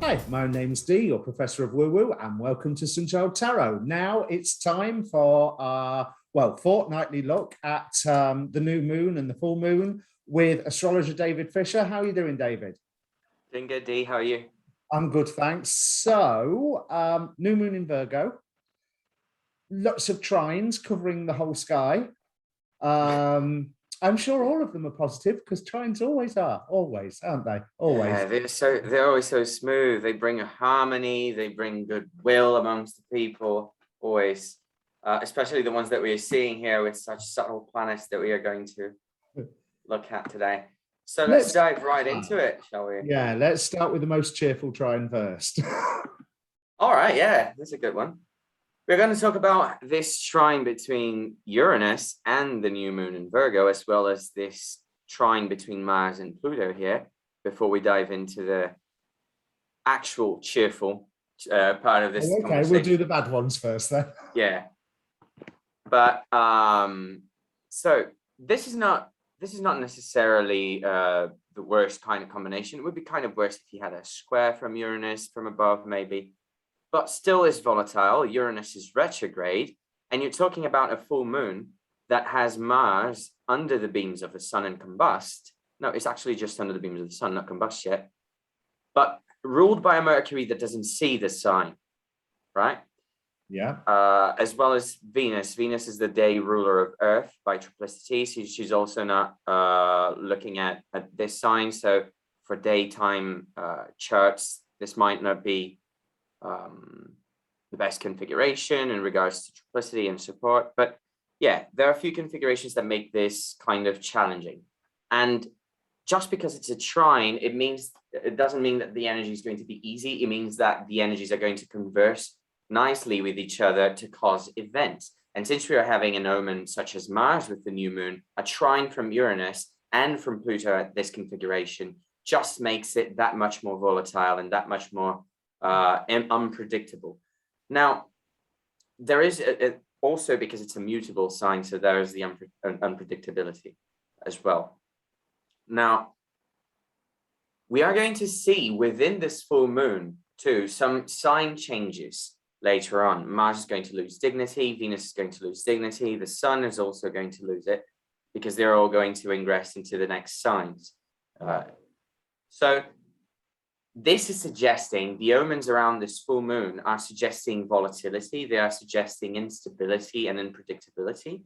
Hi, my name's Dee, your Professor of Woo Woo, and welcome to Sunchild Tarot. Now it's time for our, fortnightly look at the new moon and the full moon with astrologer David Fischer. How are you doing, David? Doing good, Dee. How are you? I'm good, thanks. So, new moon in Virgo, lots of trines covering the whole sky. I'm sure all of them are positive because trines always are, aren't they? Always. Yeah, they're always so smooth. They bring a harmony, they bring goodwill amongst the people, always. Especially the ones that we are seeing here with such subtle planets that we are going to look at today. So let's dive right into it, shall we? Yeah, let's start with the most cheerful trine first. All right, yeah, that's a good one. We're going to talk about this trine between Uranus and the new moon in Virgo, as well as this trine between Mars and Pluto here, before we dive into the actual cheerful part of this conversation. We'll do the bad ones first then. Yeah. But so this is not necessarily the worst kind of combination. It would be kind of worse if you had a square from Uranus from above, maybe. But still is volatile. Uranus is retrograde, and you're talking about a full moon that has Mars under the beams of the sun and combust. No, it's actually just under the beams of the sun, not combust yet, but ruled by a Mercury that doesn't see the sign, right? Yeah. As well as Venus. Venus is the day ruler of Earth by triplicity. So she's also not looking at this sign. So for daytime charts, this might not be the best configuration in regards to triplicity and support, but yeah, there are a few configurations that make this kind of challenging. And just because it's a trine, it doesn't mean that the energy is going to be easy. It means that the energies are going to converse nicely with each other to cause events. And since we are having an omen such as Mars with the new moon, a trine from Uranus and from Pluto at this configuration just makes it that much more volatile and that much more unpredictable. Now, there is also, because it's a mutable sign, so there is the unpredictability as well. Now, we are going to see within this full moon too some sign changes later on. Mars is going to lose dignity, Venus is going to lose dignity, the sun is also going to lose it because they're all going to ingress into the next signs. So this is suggesting, the omens around this full moon are suggesting volatility. They are suggesting instability and unpredictability.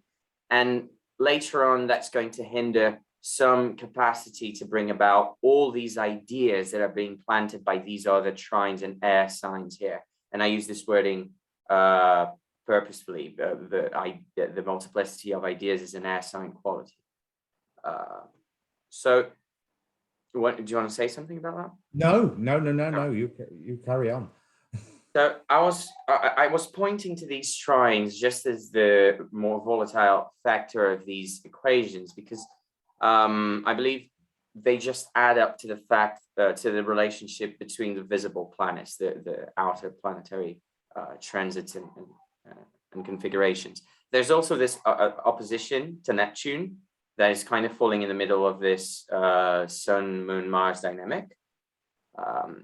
And later on, that's going to hinder some capacity to bring about all these ideas that are being planted by these other trines and air signs here. And I use this wording purposefully. The multiplicity of ideas is an air sign quality. So do you want to say something about that? No. You carry on. So I was pointing to these trines just as the more volatile factor of these equations, because I believe they just add up to the fact to the relationship between the visible planets, the outer planetary transits and configurations. There's also this opposition to Neptune that is kind of falling in the middle of this Sun, Moon, Mars dynamic.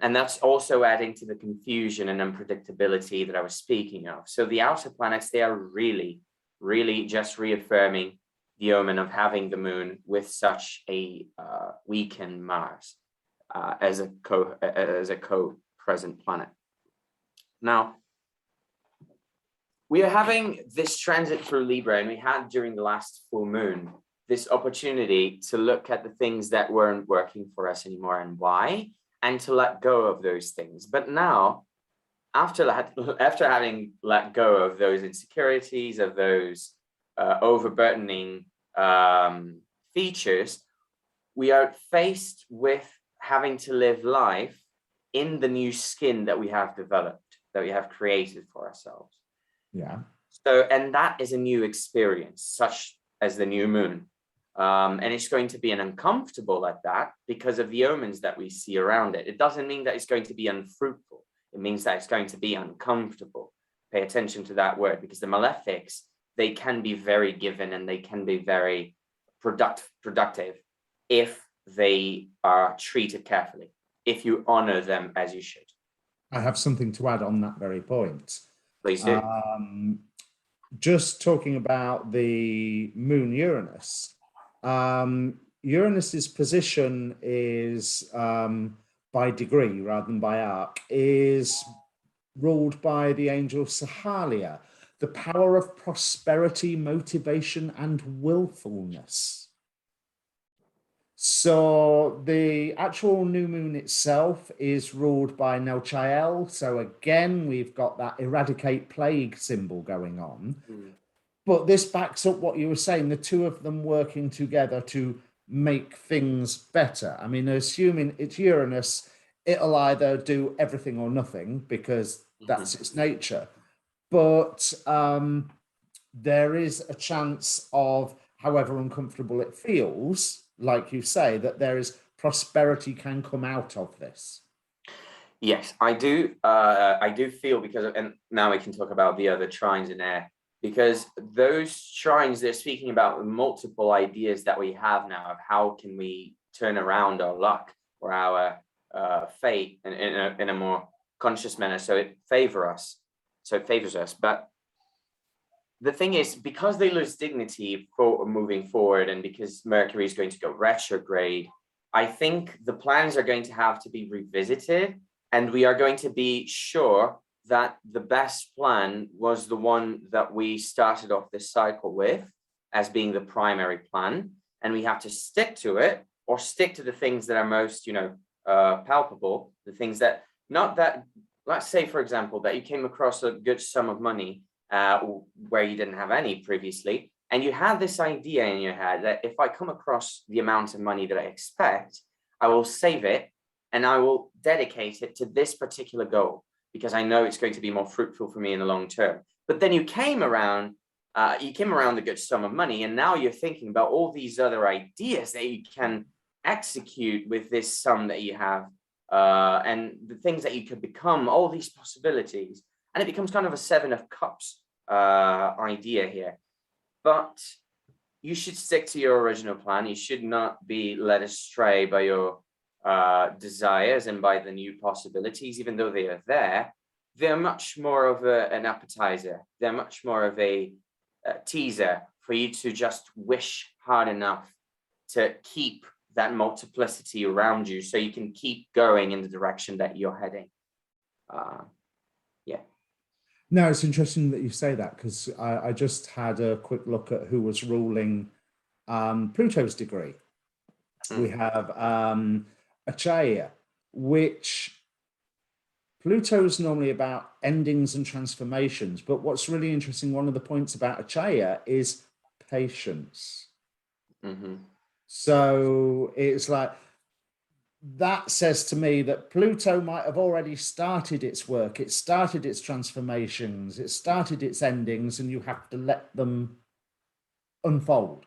And that's also adding to the confusion and unpredictability that I was speaking of. So the outer planets, they are really, really just reaffirming the omen of having the moon with such a weakened Mars as a co-present planet. Now, we are having this transit through Libra, and we had during the last full moon this opportunity to look at the things that weren't working for us anymore and why, and to let go of those things. But now, after having let go of those insecurities, of those overburdening features, we are faced with having to live life in the new skin that we have developed, that we have created for ourselves. Yeah. So, and that is a new experience, such as the new moon. And it's going to be an uncomfortable at that because of the omens that we see around it. It doesn't mean that it's going to be unfruitful. It means that it's going to be uncomfortable. Pay attention to that word, because the malefics, they can be very given and they can be very productive if they are treated carefully, if you honor them as you should. I have something to add on that very point. Please do. Just talking about the moon Uranus. Uranus's position is by degree rather than by arc, is ruled by the angel Sahalia, the power of prosperity, motivation, and willfulness. So the actual new moon itself is ruled by Nelchael. So again, we've got that eradicate plague symbol going on. But this backs up what you were saying, the two of them working together to make things better. I mean, assuming it's Uranus, it'll either do everything or nothing because that's its nature. But there is a chance of, however uncomfortable it feels, like you say, that there is prosperity can come out of this. Yes, I do. I do feel because, and now we can talk about the other trines in there, because those trines, they're speaking about multiple ideas that we have now of how can we turn around our luck or our fate in a more conscious manner, so it favors us. But the thing is, because they lose dignity for moving forward, and because Mercury is going to go retrograde, I think the plans are going to have to be revisited, and we are going to be sure that the best plan was the one that we started off this cycle with as being the primary plan, and we have to stick to it, or stick to the things that are most, palpable, the things that, not that, let's say, for example, that you came across a good sum of money where you didn't have any previously, and you had this idea in your head that if I come across the amount of money that I expect, I will save it and I will dedicate it to this particular goal, because I know it's going to be more fruitful for me in the long term. But then you came around the good sum of money, and now you're thinking about all these other ideas that you can execute with this sum that you have, and the things that you could become, all these possibilities. And it becomes kind of a 7 of Cups idea here. But you should stick to your original plan. You should not be led astray by your desires and by the new possibilities, even though they are there. They're much more of an appetizer. They're much more of a teaser for you to just wish hard enough to keep that multiplicity around you, so you can keep going in the direction that you're heading. No, it's interesting that you say that, because I just had a quick look at who was ruling Pluto's degree. We have Acharya, which Pluto's normally about endings and transformations. But what's really interesting, one of the points about Acharya is patience. So it's like, that says to me that Pluto might have already started its work. It started its transformations. It started its endings, and you have to let them unfold.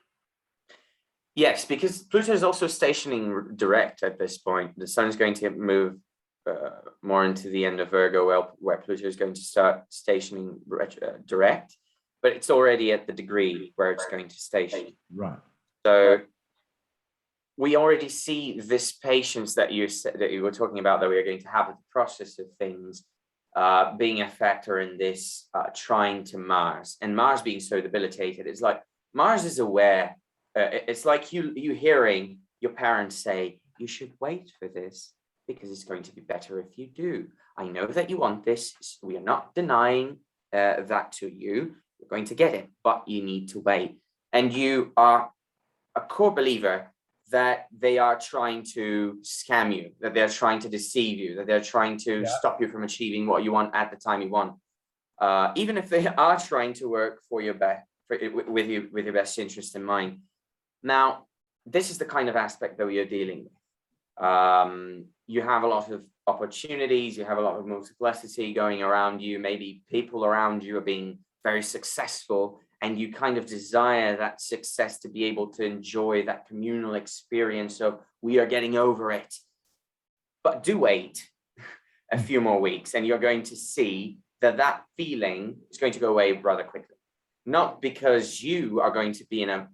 Yes, because Pluto is also stationing direct at this point. The sun is going to move more into the end of Virgo, where Pluto is going to start stationing direct, but it's already at the degree where it's going to station. Right. So we already see this patience that you were talking about, that we are going to have with the process of things being a factor in this trine to Mars, and Mars being so debilitated. It's like Mars is aware. It's like you hearing your parents say, you should wait for this because it's going to be better if you do. I know that you want this. We are not denying that to you. You're going to get it, but you need to wait. And you are a core believer that they are trying to scam you, that they're trying to deceive you, that they're trying to stop you from achieving what you want at the time you want. Even if they are trying to work for your best, with your best interest in mind. Now, this is the kind of aspect that we are dealing with. You have a lot of opportunities, you have a lot of multiplicity going around you, maybe people around you are being very successful, and you kind of desire that success to be able to enjoy that communal experience. So we are getting over it. But do wait a few more weeks, and you're going to see that feeling is going to go away rather quickly. Not because you are going to be in a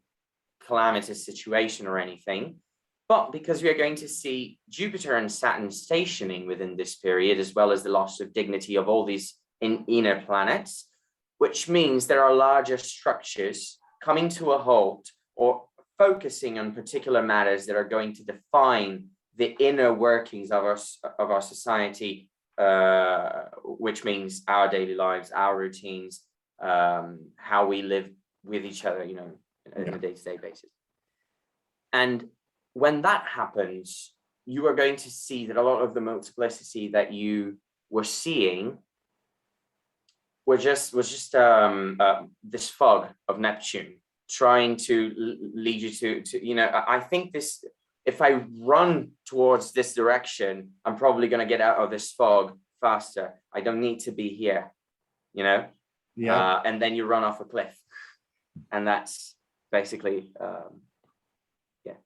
calamitous situation or anything, But because we are going to see Jupiter and Saturn stationing within this period, as well as the loss of dignity of all these inner planets, which means there are larger structures coming to a halt or focusing on particular matters that are going to define the inner workings of our society, which means our daily lives, our routines, how we live with each other, you know, on a day-to-day basis. And when that happens, you are going to see that a lot of the multiplicity that you were seeing was just this fog of Neptune trying to lead you to you know, I think this, if I run towards this direction, I'm probably going to get out of this fog faster. I don't need to be here, you know? Yeah. And then you run off a cliff. And that's basically, yeah.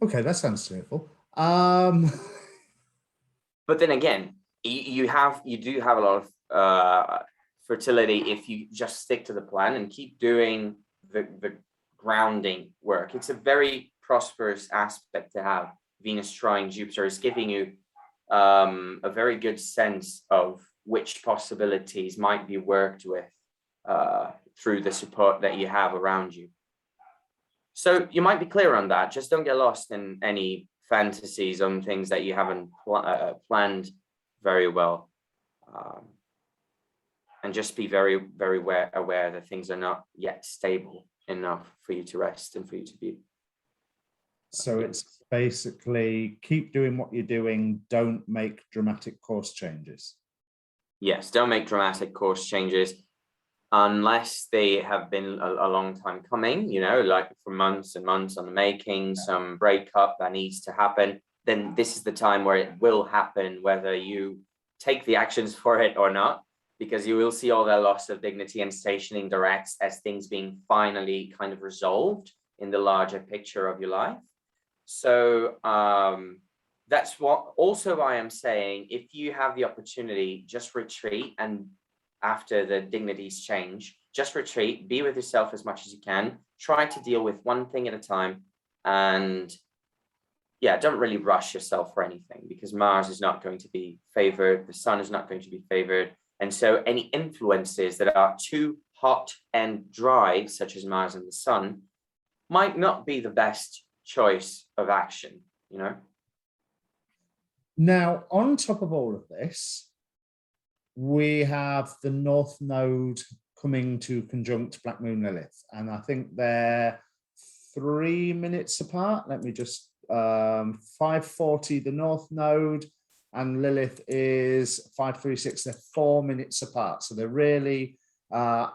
Okay, that sounds cheerful. But then again, you do have a lot of fertility if you just stick to the plan and keep doing the grounding work. It's a very prosperous aspect to have. Venus trine Jupiter is giving you a very good sense of which possibilities might be worked with through the support that you have around you. So you might be clear on that. Just don't get lost in any fantasies on things that you haven't planned very well. And just be very, very aware that things are not yet stable enough for you to rest and for you to be. So it's basically keep doing what you're doing. Don't make dramatic course changes. Yes, don't make dramatic course changes unless they have been a long time coming, you know, like for months and months on the making, some breakup that needs to happen. Then this is the time where it will happen, whether you take the actions for it or not, because you will see all the loss of dignity and stationing directs as things being finally kind of resolved in the larger picture of your life. So that's what also I am saying, if you have the opportunity, just retreat, and after the dignities change, just retreat, be with yourself as much as you can, try to deal with one thing at a time, and yeah, don't really rush yourself for anything, because Mars is not going to be favored, the sun is not going to be favored, and so any influences that are too hot and dry, such as Mars and the sun, might not be the best choice of action, you know? Now, on top of all of this, we have the North Node coming to conjunct Black Moon Lilith, and I think they're 3 minutes apart. Let me just 5:40 the North Node, and Lilith is 5:36. They're 4 minutes apart, so they're really. I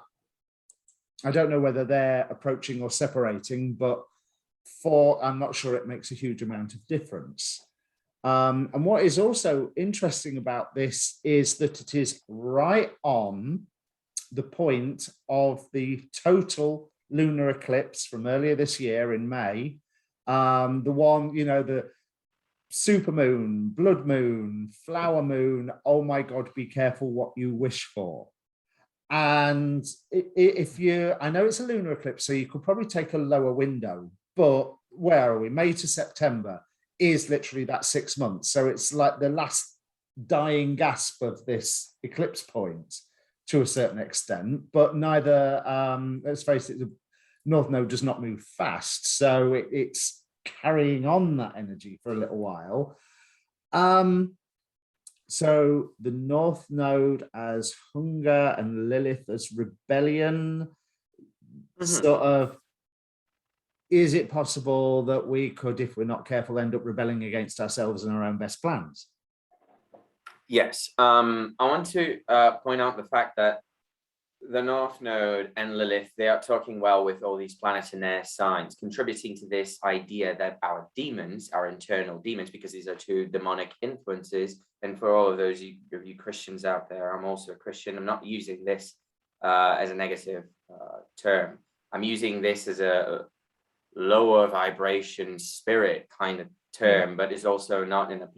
don't know whether they're approaching or separating, but I'm not sure it makes a huge amount of difference. And what is also interesting about this is that it is right on the point of the total lunar eclipse from earlier this year in May. The one, you know, the supermoon, blood moon, flower moon. Oh my God, be careful what you wish for. And if I know it's a lunar eclipse, so you could probably take a lower window, but where are we? May to September is literally that 6 months. So it's like the last dying gasp of this eclipse point to a certain extent, but neither, let's face it, the North Node does not move fast. So it's carrying on that energy for a little while. So the North Node as hunger and Lilith as rebellion, sort of, is it possible that we could, if we're not careful, end up rebelling against ourselves and our own best plans? Yes. I want to point out the fact that the North Node and Lilith, they are talking well with all these planets in their signs, contributing to this idea that our demons, our internal demons, because these are two demonic influences, and for all of those of you Christians out there, I'm also a Christian. I'm not using this as a negative term. I'm using this as a lower vibration spirit kind of term, but it's also not in a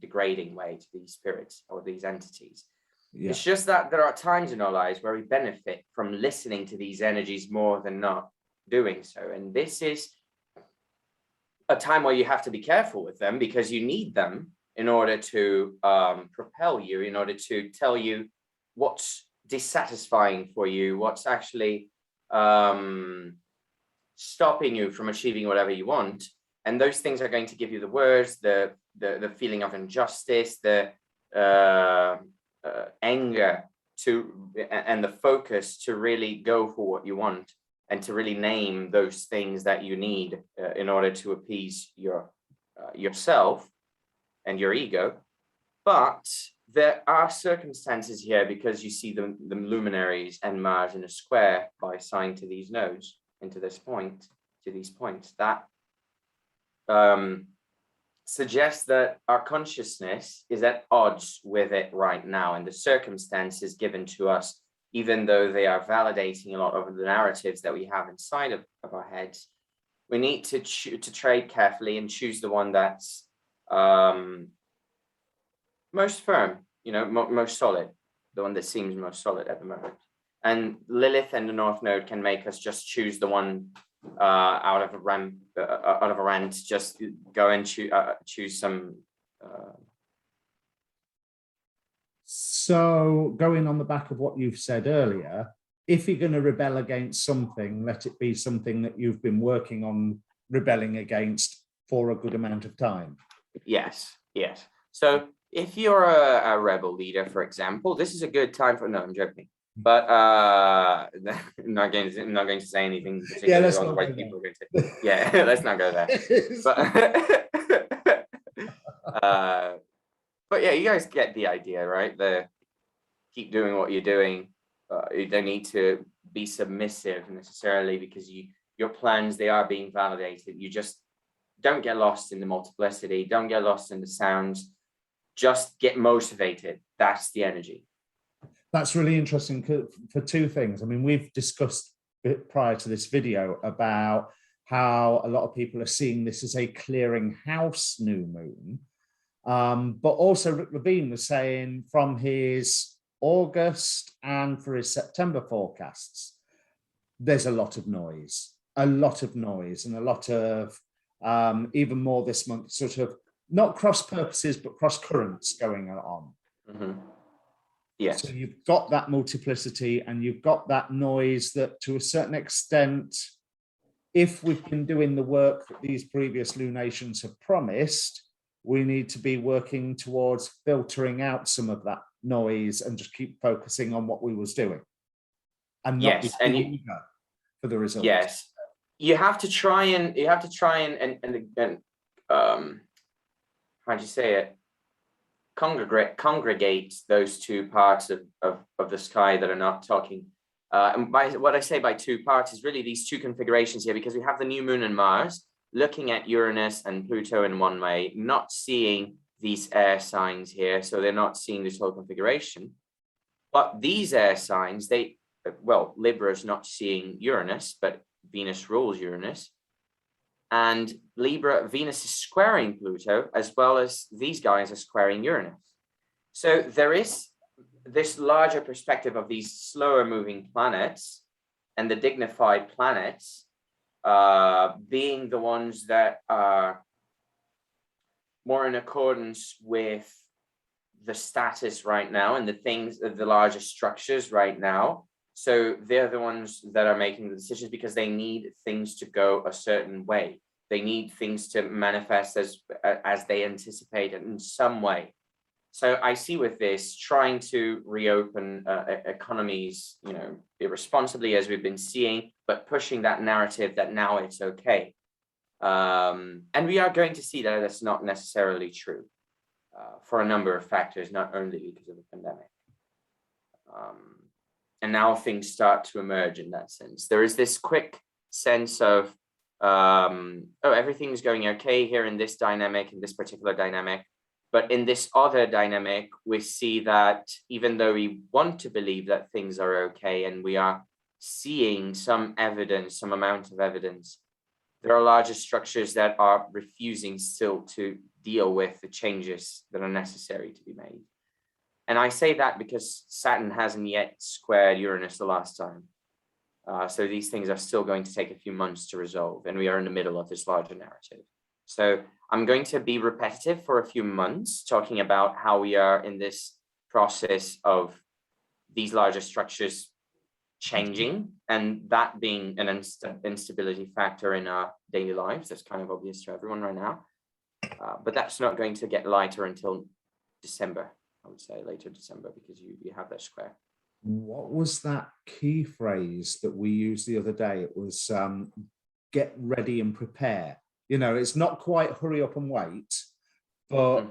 degrading way to these spirits or these entities. Yeah. It's just that there are times in our lives where we benefit from listening to these energies more than not doing so. And this is a time where you have to be careful with them because you need them in order to propel you, in order to tell you what's dissatisfying for you, what's actually stopping you from achieving whatever you want. And those things are going to give you the words, the feeling of injustice, the anger and the focus to really go for what you want and to really name those things that you need in order to appease yourself and your ego. But there are circumstances here, because you see the luminaries and Mars in a square by sign to these nodes, into this point, to these points, that suggests that our consciousness is at odds with it right now, and the circumstances given to us, even though they are validating a lot of the narratives that we have inside of our heads, we need to trade carefully and choose the one that's most firm, most solid, the one that seems most solid at the moment. And Lilith and the North Node can make us just choose the one out of a rant, just go and choose some. So going on the back of what you've said earlier, if you're going to rebel against something, let it be something that you've been working on rebelling against for a good amount of time. Yes. So if you're a rebel leader, for example, this is a good time for, no, I'm joking. But I'm not going to say anything particularly, let's not otherwise people are going to. Yeah, let's not go there. But yeah, you guys get the idea, right? Keep doing what you're doing. You don't need to be submissive necessarily, because your plans, they are being validated. You just don't get lost in the multiplicity. Don't get lost in the sounds. Just get motivated. That's the energy. That's really interesting for two things. I mean, we've discussed prior to this video about how a lot of people are seeing this as a clearing house new moon. But also Rick Levine was saying from his August and for his September forecasts, there's a lot of noise and a lot of even more this month, sort of not cross purposes, but cross currents going on. Mm-hmm. Yes. So you've got that multiplicity and you've got that noise that, to a certain extent, if we've been doing the work that these previous lunations have promised, we need to be working towards filtering out some of that noise and just keep focusing on what we was doing. And not be for the results. Yes. You have to try and how'd you say it? Congregate those two parts of the sky that are not talking. And what I say by two parts is really these two configurations here, because we have the new moon and Mars looking at Uranus and Pluto in one way, not seeing these air signs here. So they're not seeing this whole configuration. But these air signs, Libra is not seeing Uranus, but Venus rules Uranus. And Venus is squaring Pluto, as well as these guys are squaring Uranus. So there is this larger perspective of these slower moving planets and the dignified planets being the ones that are more in accordance with the status right now and the things, the larger structures right now. So they're the ones that are making the decisions because they need things to go a certain way. They need things to manifest as they anticipate in some way. So I see with this trying to reopen economies, irresponsibly, as we've been seeing, but pushing that narrative that now it's okay. And we are going to see that that's not necessarily true for a number of factors, not only because of the pandemic. And now things start to emerge in that sense. There is this quick sense of, everything's going okay here in this dynamic, in this particular dynamic. But in this other dynamic, we see that even though we want to believe that things are okay and we are seeing some evidence, some amount of evidence, there are larger structures that are refusing still to deal with the changes that are necessary to be made. And I say that because Saturn hasn't yet squared Uranus the last time. So these things are still going to take a few months to resolve, and we are in the middle of this larger narrative. So I'm going to be repetitive for a few months, talking about how we are in this process of these larger structures changing, and that being an instability factor in our daily lives. That's kind of obvious to everyone right now. But that's not going to get lighter until December, I would say, later December, because you have that square. What was that key phrase that we used the other day? It was get ready and prepare. You know, it's not quite hurry up and wait, but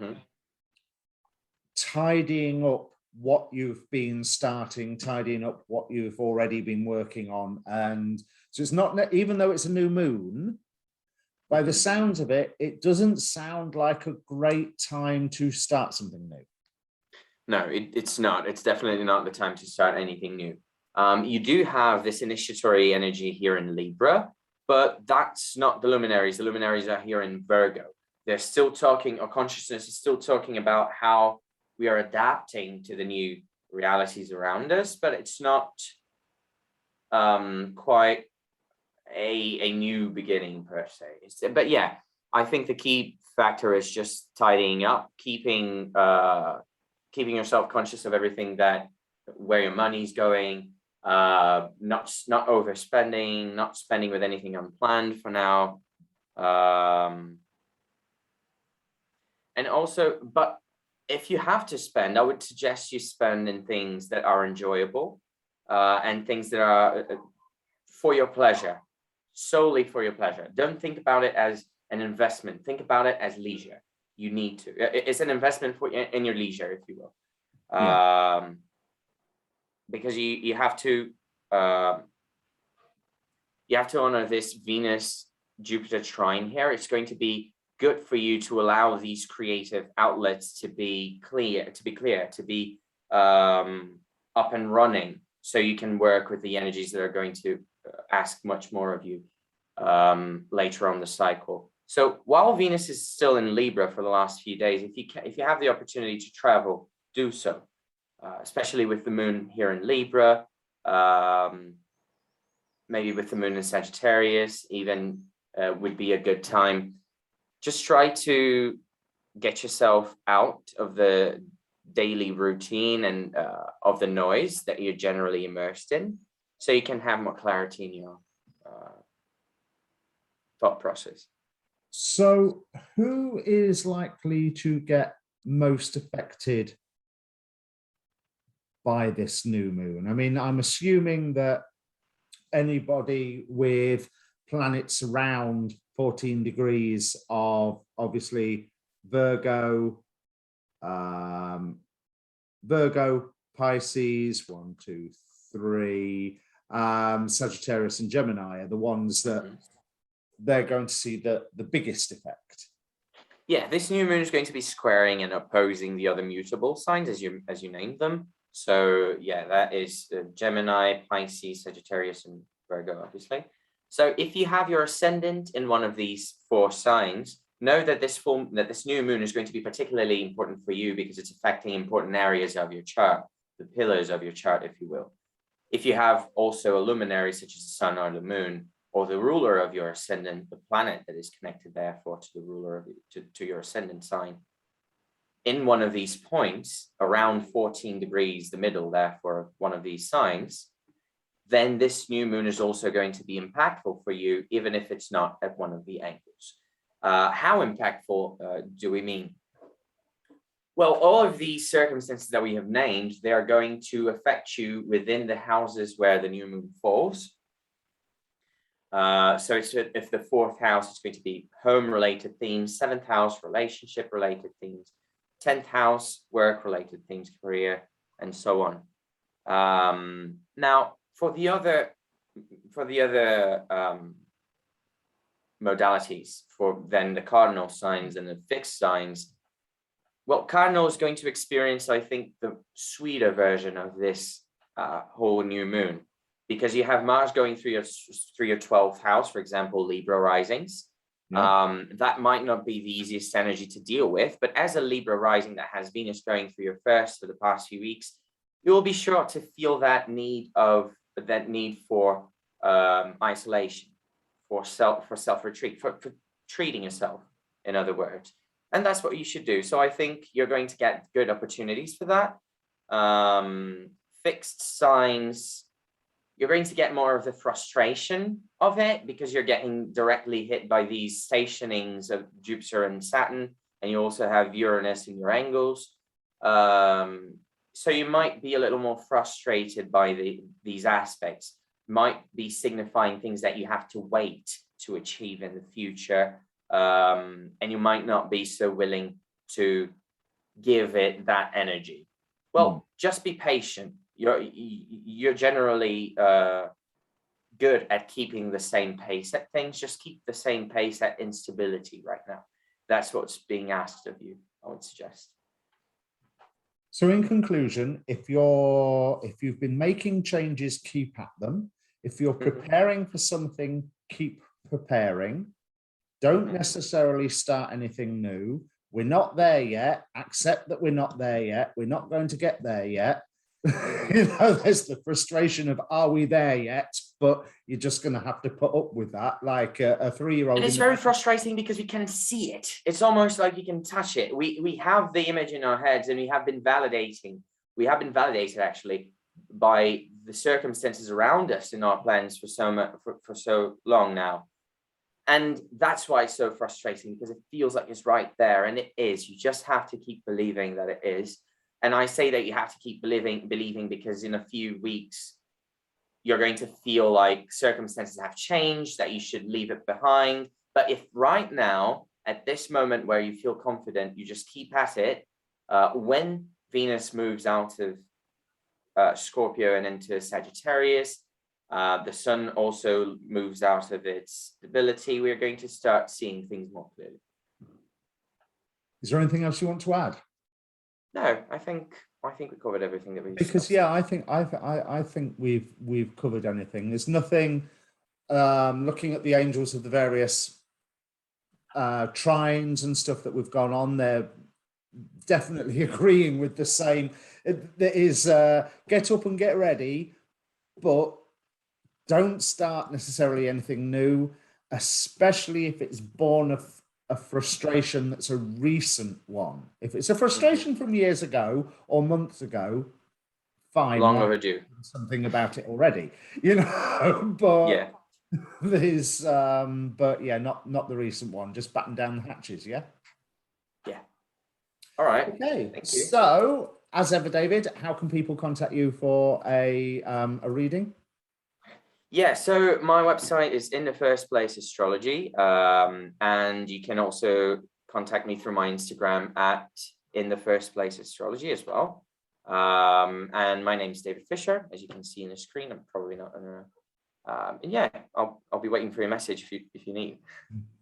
tidying up what you've been starting, tidying up what you've already been working on. And so it's not, even though it's a new moon, by the sounds of it, it doesn't sound like a great time to start something new. No, it's not. It's definitely not the time to start anything new. You do have this initiatory energy here in Libra, but that's not the luminaries. The luminaries are here in Virgo. They're still talking, or consciousness is still talking about how we are adapting to the new realities around us, but it's not quite a new beginning per se. But yeah, I think the key factor is just tidying up, keeping yourself conscious of everything, that where your money's going, not overspending, not spending with anything unplanned for now. And also, but if you have to spend, I would suggest you spend in things that are enjoyable, and things that are for your pleasure, solely for your pleasure. Don't think about it as an investment. Think about it as leisure. You need to. It's an investment in your leisure, if you will. Yeah. Because you have to honor this Venus Jupiter trine here. It's going to be good for you to allow these creative outlets to be clear, to be up and running, so you can work with the energies that are going to ask much more of you later on the cycle. So while Venus is still in Libra for the last few days, if you have the opportunity to travel, do so, especially with the moon here in Libra, maybe with the moon in Sagittarius, even would be a good time. Just try to get yourself out of the daily routine and of the noise that you're generally immersed in, so you can have more clarity in your thought process. So who is likely to get most affected by this new moon? I mean, I'm assuming that anybody with planets around 14 degrees of obviously Virgo, Pisces, 1, 2, 3, Sagittarius and Gemini are the ones that they're going to see the biggest effect. Yeah, this new moon is going to be squaring and opposing the other mutable signs as you named them. So yeah, that is Gemini, Pisces, Sagittarius, and Virgo, obviously. So if you have your ascendant in one of these 4 signs, know that this new moon is going to be particularly important for you, because it's affecting important areas of your chart, the pillars of your chart, if you will. If you have also a luminary such as the sun or the moon, or the ruler of your ascendant, the planet that is connected therefore to the ruler of to your ascendant sign, in one of these points, around 14 degrees, the middle therefore of one of these signs, then this new moon is also going to be impactful for you, even if it's not at one of the angles. How impactful do we mean? Well, all of these circumstances that we have named, they are going to affect you within the houses where the new moon falls. So if the 4th house is going to be home-related themes, 7th house relationship-related themes, 10th house work-related themes, career, and so on. Now, for the other modalities, for then the cardinal signs and the fixed signs, well, cardinal is going to experience, I think, the sweeter version of this whole new moon, because you have Mars going through your 12th house, for example, Libra risings. Yeah. That might not be the easiest energy to deal with, but as a Libra rising that has Venus going through your first for the past few weeks, you will be sure to feel that need for isolation, for self-retreat, for treating yourself, in other words. And that's what you should do. So I think you're going to get good opportunities for that. Fixed signs, you're going to get more of the frustration of it because you're getting directly hit by these stationings of Jupiter and Saturn, and you also have Uranus in your angles. So you might be a little more frustrated by these aspects, might be signifying things that you have to wait to achieve in the future. And you might not be so willing to give it that energy. Well, just be patient. You're generally good at keeping the same pace at things. Just keep the same pace at instability right now. That's what's being asked of you, I would suggest. So in conclusion, if you've been making changes, keep at them. If you're preparing for something, keep preparing. Don't necessarily start anything new. We're not there yet. Accept that we're not there yet. We're not going to get there yet. You know, there's the frustration of, are we there yet? But you're just going to have to put up with that, like a 3-year-old. And it's very frustrating because we can see it. It's almost like you can touch it. We have the image in our heads, and we have been validated actually by the circumstances around us in our plans for so long now. And that's why it's so frustrating, because it feels like it's right there, and it is. You just have to keep believing that it is. And I say that you have to keep believing because in a few weeks, you're going to feel like circumstances have changed, that you should leave it behind. But if right now, at this moment where you feel confident, you just keep at it, when Venus moves out of Scorpio and into Sagittarius, the sun also moves out of its stability, we're going to start seeing things more clearly. Is there anything else you want to add? No, I think we covered everything that we because I think we've covered anything. There's nothing. Looking at the angels of the various trines and stuff that we've gone on, they're definitely agreeing with the same. There is get up and get ready, but don't start necessarily anything new, especially if it's born of a frustration that's a recent one. If it's a frustration from years ago or months ago, fine. Long overdue. Something about it already, you know. But yeah, there's but yeah, not the recent one. Just batten down the hatches. Yeah. Yeah. All right. Okay. Thank you. So, as ever, David, how can people contact you for a reading? Yeah, so my website is In the First Place Astrology, and you can also contact me through my Instagram at In the First Place Astrology as well. And my name is David Fischer, as you can see on the screen. I'm probably not gonna. And yeah, I'll be waiting for your message if you need.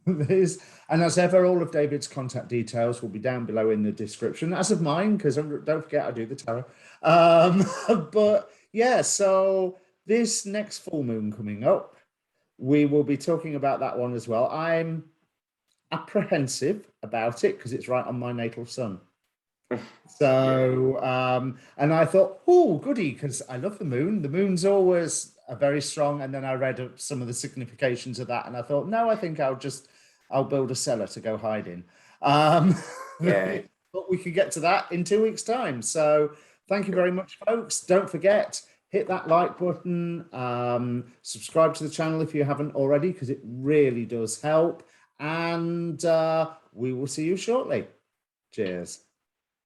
And as ever, all of David's contact details will be down below in the description, as of mine, because don't forget I do the tarot. But yeah, so this next full moon coming up, we will be talking about that one as well. I'm apprehensive about it because it's right on my natal sun. So, and I thought, oh, goody, because I love the moon. The moon's always very strong. And then I read some of the significations of that, and I thought, no, I think I'll build a cellar to go hide in. Yeah. But we can get to that in 2 weeks' time. So thank you very much, folks. Don't forget, hit that like button, subscribe to the channel if you haven't already, because it really does help. And we will see you shortly. Cheers.